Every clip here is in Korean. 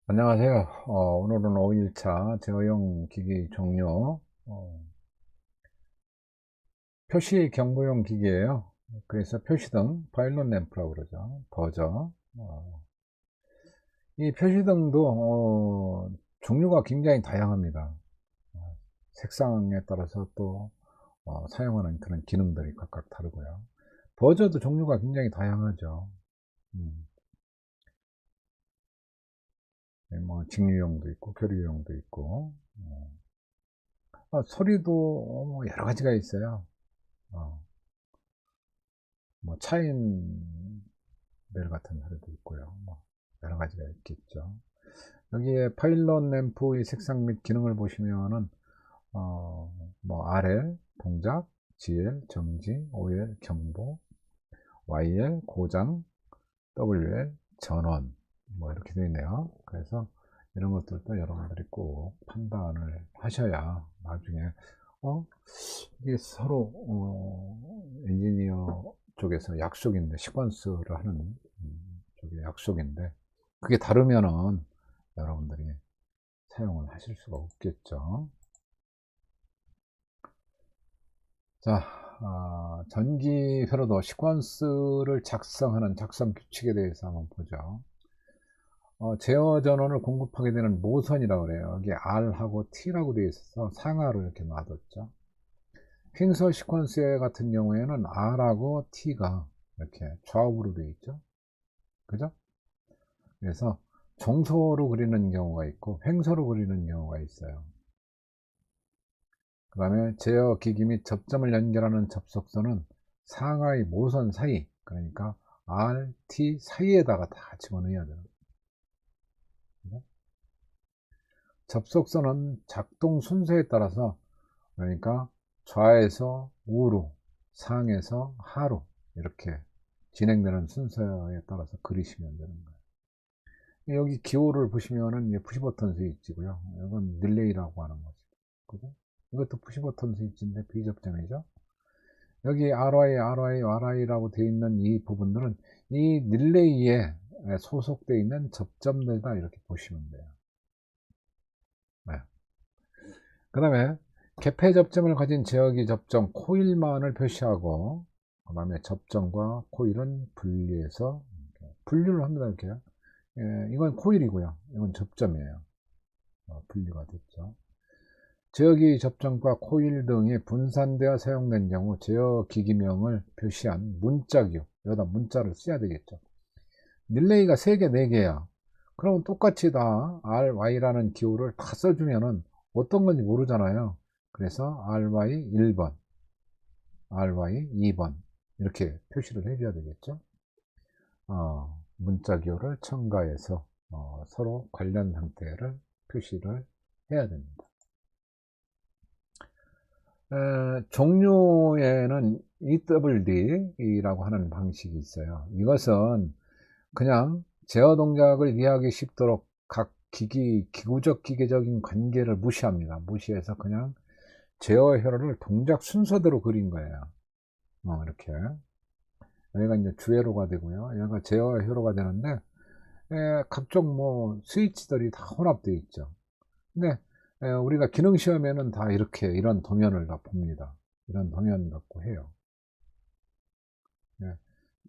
안녕하세요. 오늘은 5일차 제어형 기기 종료. 표시 경보용 기기예요. 그래서 표시등, 파일럿 램프라고 그러죠. 버저. 이 표시등도 종류가 굉장히 다양합니다. 색상에 따라서 또 사용하는 그런 기능들이 각각 다르고요. 버저도 종류가 굉장히 다양하죠. 음, 뭐 직류용도 있고 교류용도 있고, 소리도 여러 가지가 있어요. 어, 뭐 차인 벨 같은 소리도 있고요. 뭐 여러 가지가 있겠죠. 여기에 파일럿 램프의 색상 및 기능을 보시면은 뭐 RL 동작, GL 정지, OL 경보, YL 고장, WL 전원 뭐 이렇게 되어 있네요. 그래서 이런 것들도 여러분들이 꼭 판단을 하셔야 나중에 어 이게 서로 엔지니어 쪽에서 약속인데 시퀀스를 하는 쪽의 약속인데 그게 다르면은 여러분들이 사용을 하실 수가 없겠죠. 자, 전기회로도 시퀀스를 작성하는 작성 규칙에 대해서 한번 보죠. 제어 전원을 공급하게 되는 모선이라고 그래요. 여기 R하고 T라고 되어 있어서 상하로 이렇게 놔뒀죠. 횡서 시퀀스 같은 경우에는 R하고 T가 이렇게 좌우로 되어 있죠. 그죠? 그래서 정서로 그리는 경우가 있고 횡서로 그리는 경우가 있어요. 그 다음에 제어 기기 및 접점을 연결하는 접속선은 상하의 모선 사이, 그러니까 R, T 사이에다가 다 집어넣어야 돼요. 접속선은 작동 순서에 따라서, 그러니까 좌에서 우로, 상에서 하로 이렇게 진행되는 순서에 따라서 그리시면 되는 거예요. 여기 기호를 보시면은 푸시버튼 스위치고요. 이건 릴레이라고 하는 거죠. 그죠? 이것도 푸시버튼 스위치인데 비접점이죠. 여기 RY라고 되어 있는 이 부분들은 이 릴레이에 소속되어 있는 접점들다 이렇게 보시면 돼요. 네. 그 다음에 개폐 접점을 가진 제어기 접점 코일만을 표시하고 그 다음에 접점과 코일은 분리해서 분류를 합니다. 이렇게. 이건 코일이고요. 이건 접점이에요. 분리가 됐죠. 제어기 접점과 코일 등이 분산되어 사용된 경우 제어 기기명을 표시한 문자기호, 여기다 문자를 써야 되겠죠. 릴레이가 3개, 4개야. 그러면 똑같이 다 RY라는 기호를 다 써주면은 어떤 건지 모르잖아요. 그래서 RY 1번, RY 2번 이렇게 표시를 해줘야 되겠죠. 문자 기호를 첨가해서 서로 관련 상태를 표시를 해야 됩니다. 종료에는 EWD라고 하는 방식이 있어요. 이것은 그냥 제어 동작을 이해하기 쉽도록 각 기구적 기계적인 관계를 무시합니다. 무시해서 그냥 제어 회로를 동작 순서대로 그린 거예요. 이렇게. 여기가 이제 주회로가 되고요. 여기가 제어 회로가 되는데, 각종 뭐 스위치들이 다 혼합되어 있죠. 근데 우리가 기능 시험에는 다 이렇게 이런 도면을 다 봅니다. 이런 도면 갖고 해요. 예,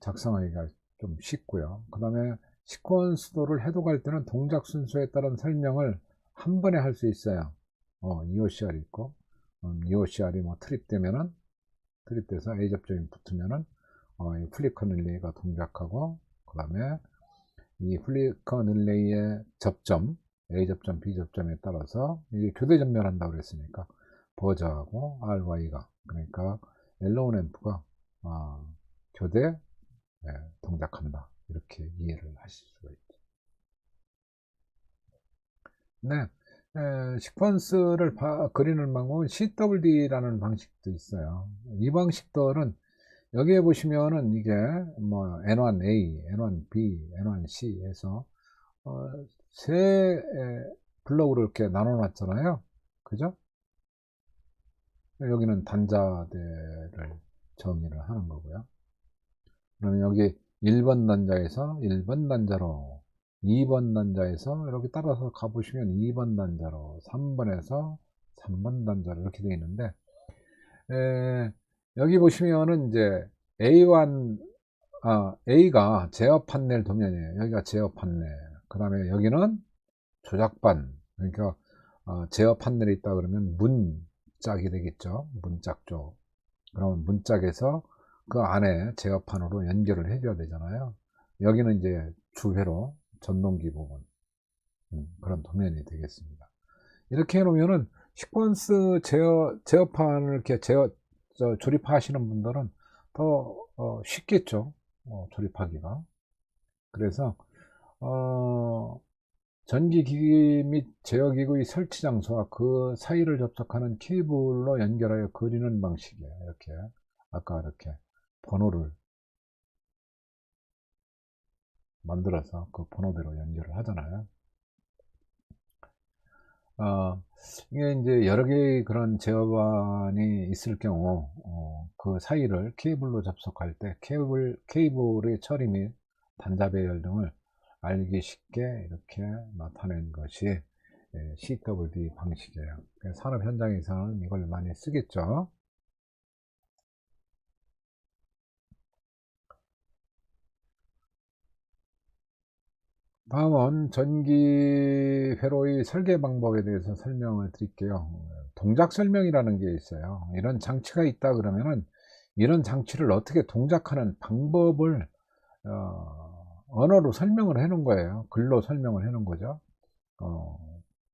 작성하기가 좀 쉽고요. 그 다음에 시퀀스도를 해독할 때는 동작 순서에 따른 설명을 한 번에 할 수 있어요. EOCR 있고, EOCR이 뭐 트립되면은, 트립돼서 A 접점이 붙으면은, 이 플리커 릴레이가 동작하고, 그 다음에 이 플리커 릴레이의 접점, A 접점, B 접점에 따라서 이게 교대 전멸한다고 그랬으니까, 버저하고 RY가, 그러니까 옐로우 램프가, 교대 동작한다. 이렇게 이해를 하실 수가 있죠. 네, 시퀀스를 그리는 방법은 CWD라는 방식도 있어요. 이 방식들은 여기에 보시면은 이게 뭐 N1A, N1B, N1C 해서 어, 세 블록으로 이렇게 나눠 놨잖아요. 그죠? 여기는 단자대를 정의를 하는 거고요. 그러면 여기 1번 단자에서 1번 단자로 2번 단자에서 이렇게 따라서 가보시면 2번 단자로 3번에서 3번 단자로 이렇게 되어 있는데, 여기 보시면은 이제 A가 제어 판넬 도면이에요. 여기가 제어 판넬. 그 다음에 여기는 조작반. 그러니까 제어 판넬이 있다 그러면 문짝이 되겠죠. 문짝 쪽. 그러면 문짝에서 그 안에 제어판으로 연결을 해줘야 되잖아요. 여기는 이제 주회로 전동기 부분, 그런 도면이 되겠습니다. 이렇게 해놓으면은 시퀀스 제어판을 이렇게 조립하시는 분들은 더 쉽겠죠. 조립하기가. 그래서 전기기기 및 제어기구의 설치 장소와 그 사이를 접촉하는 케이블로 연결하여 그리는 방식이에요. 이렇게 아까 이렇게 번호를 만들어서 그 번호대로 연결을 하잖아요. 이게 이제 여러 개의 그런 제어반이 있을 경우 그 사이를 케이블로 접속할 때 케이블의 처리 및 단자 배열 등을 알기 쉽게 이렇게 나타낸 것이 CWD 방식이에요. 산업 현장에서는 이걸 많이 쓰겠죠. 다음은 전기 회로의 설계 방법에 대해서 설명을 드릴게요. 동작 설명이라는 게 있어요. 이런 장치가 있다 그러면은 이런 장치를 어떻게 동작하는 방법을 언어로 설명을 해 놓은 거예요. 글로 설명을 해 놓은 거죠.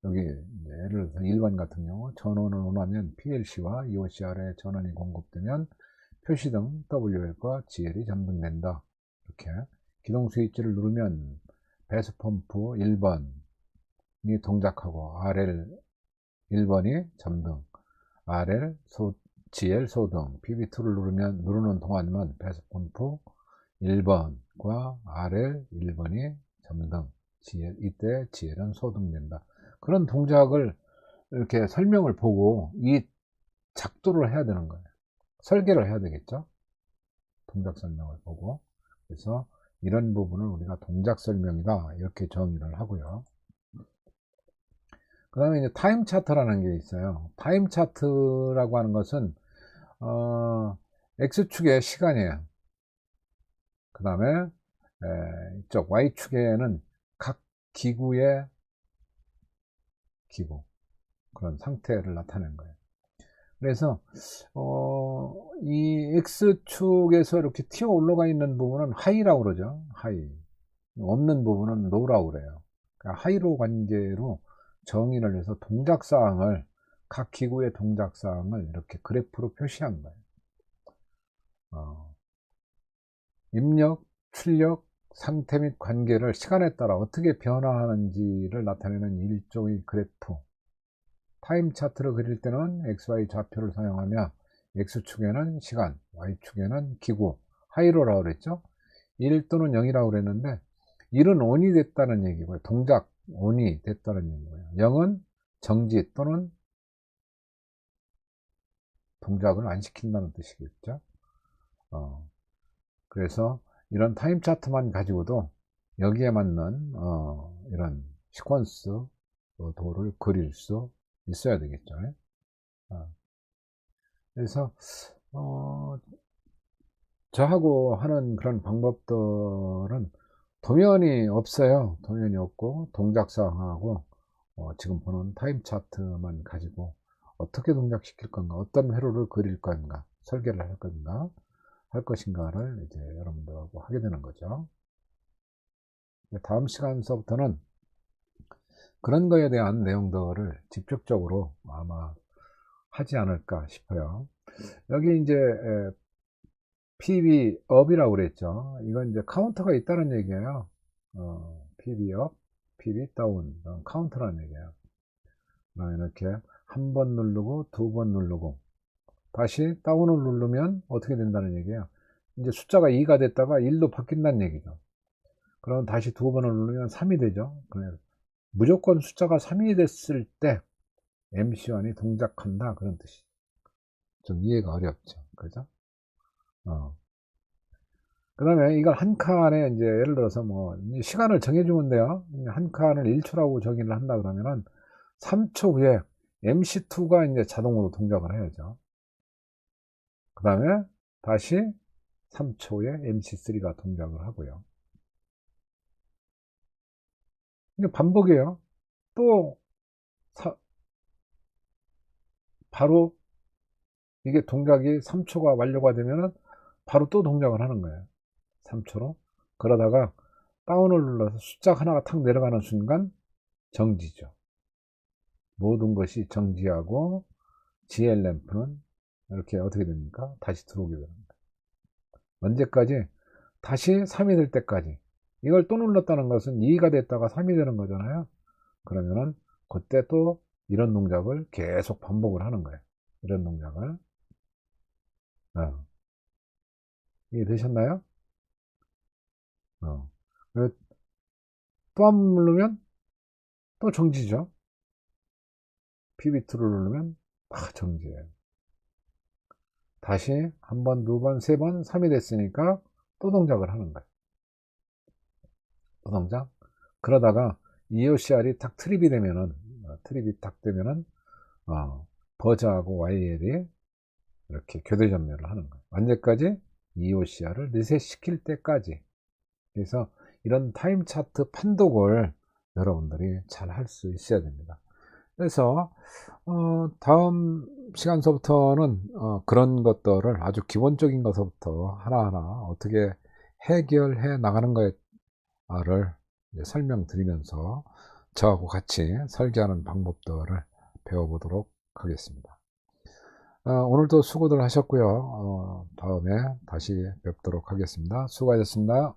여기 예를 들어서 1번 같은 경우 전원을 원하면 PLC와 EOCR에 전원이 공급되면 표시등 WL과 GL이 점등된다. 이렇게 기동 스위치를 누르면 배수 펌프 1번이 동작하고 RL 1번이 점등, RL GL 소등, PB2를 누르는 동안만 배수 펌프 1번과 RL 1번이 점등, 이때 GL은 소등된다. 그런 동작을 이렇게 설명을 보고 이 작도를 해야 되는 거예요. 설계를 해야 되겠죠. 동작 설명을 보고. 그래서 이런 부분을 우리가 동작 설명이다 이렇게 정의를 하고요. 그 다음에 이제 타임 차트라는 게 있어요. 타임 차트라고 하는 것은 X축의 시간이에요. 그 다음에 이쪽 Y축에는 각 기구의 그런 상태를 나타내는 거예요. 그래서 이 X축에서 이렇게 튀어 올라가 있는 부분은 하이라고 그러죠. 하이. 없는 부분은 로우라고 그래요. 그러니까 하이로 관계로 정의를 해서 동작사항을 각 기구의 동작사항을 이렇게 그래프로 표시한 거예요. 입력, 출력, 상태 및 관계를 시간에 따라 어떻게 변화하는지를 나타내는 일종의 그래프. 타임 차트를 그릴 때는 XY 좌표를 사용하며 X축에는 시간, Y축에는 기구, 하이로라고 그랬죠. 1 또는 0이라고 그랬는데 1은 ON이 됐다는 얘기고요. 동작 ON이 됐다는 얘기고요. 0은 정지 또는 동작을 안 시킨다는 뜻이겠죠. 그래서 이런 타임 차트만 가지고도 여기에 맞는 이런 시퀀스 도를 그릴 수 있어야 되겠죠. 그래서 저하고 하는 그런 방법들은 도면이 없어요. 도면이 없고 동작사항하고 지금 보는 타임 차트만 가지고 어떻게 동작시킬 건가, 어떤 회로를 그릴 건가, 설계를 할 건가, 할 것인가를 이제 여러분들하고 하게 되는 거죠. 다음 시간서부터는 그런 거에 대한 내용들을 직접적으로 아마 하지 않을까 싶어요. 여기 이제 PB 업이라고 그랬죠. 이건 이제 카운터가 있다는 얘기예요. PB 업, PB 다운, 카운터라는 얘기예요. 이렇게 한 번 누르고 두 번 누르고 다시 다운을 누르면 어떻게 된다는 얘기예요. 이제 숫자가 2가 됐다가 1로 바뀐다는 얘기죠. 그럼 다시 두 번을 누르면 3이 되죠. 무조건 숫자가 3이 됐을 때 MC1이 동작한다 그런 뜻이죠. 좀 이해가 어렵죠. 그죠? 그 다음에 이걸 한 칸에 이제 예를 들어서 뭐 시간을 정해주면 돼요. 한 칸을 1초라고 정의를 한다 그러면은 3초 후에 MC2가 이제 자동으로 동작을 해야죠. 그 다음에 다시 3초 후에 MC3가 동작을 하고요. 이게 반복이에요. 또 바로 이게 동작이 3초가 완료가 되면은 바로 또 동작을 하는 거예요. 3초로. 그러다가 다운을 눌러서 숫자 하나가 탁 내려가는 순간 정지죠. 모든 것이 정지하고 GL 램프는 이렇게 어떻게 됩니까? 다시 들어오게 됩니다. 언제까지? 다시 3이 될 때까지. 이걸 또 눌렀다는 것은 2가 됐다가 3이 되는 거잖아요. 그러면은 그때 또 이런 동작을 계속 반복을 하는 거예요. 이런 동작을. 이해되셨나요? 또 한 번 누르면 또 정지죠. PB2를 누르면 정지예요. 다시 한 번, 두 번, 세 번, 3이 됐으니까 또 동작을 하는 거예요. 또 동작. 그러다가 EOCR이 딱 트립이 되면은, 버저하고 YL이 이렇게 교대 전멸을 하는 거예요. 언제까지? EOCR을 리셋시킬 때까지. 그래서 이런 타임 차트 판독을 여러분들이 잘 할 수 있어야 됩니다. 그래서 다음 시간서부터는 그런 것들을 아주 기본적인 것부터 하나하나 어떻게 해결해 나가는 거를 설명드리면서 저하고 같이 설계하는 방법들을 배워보도록 하겠습니다. 오늘도 수고들 하셨고요. 다음에 다시 뵙도록 하겠습니다. 수고하셨습니다.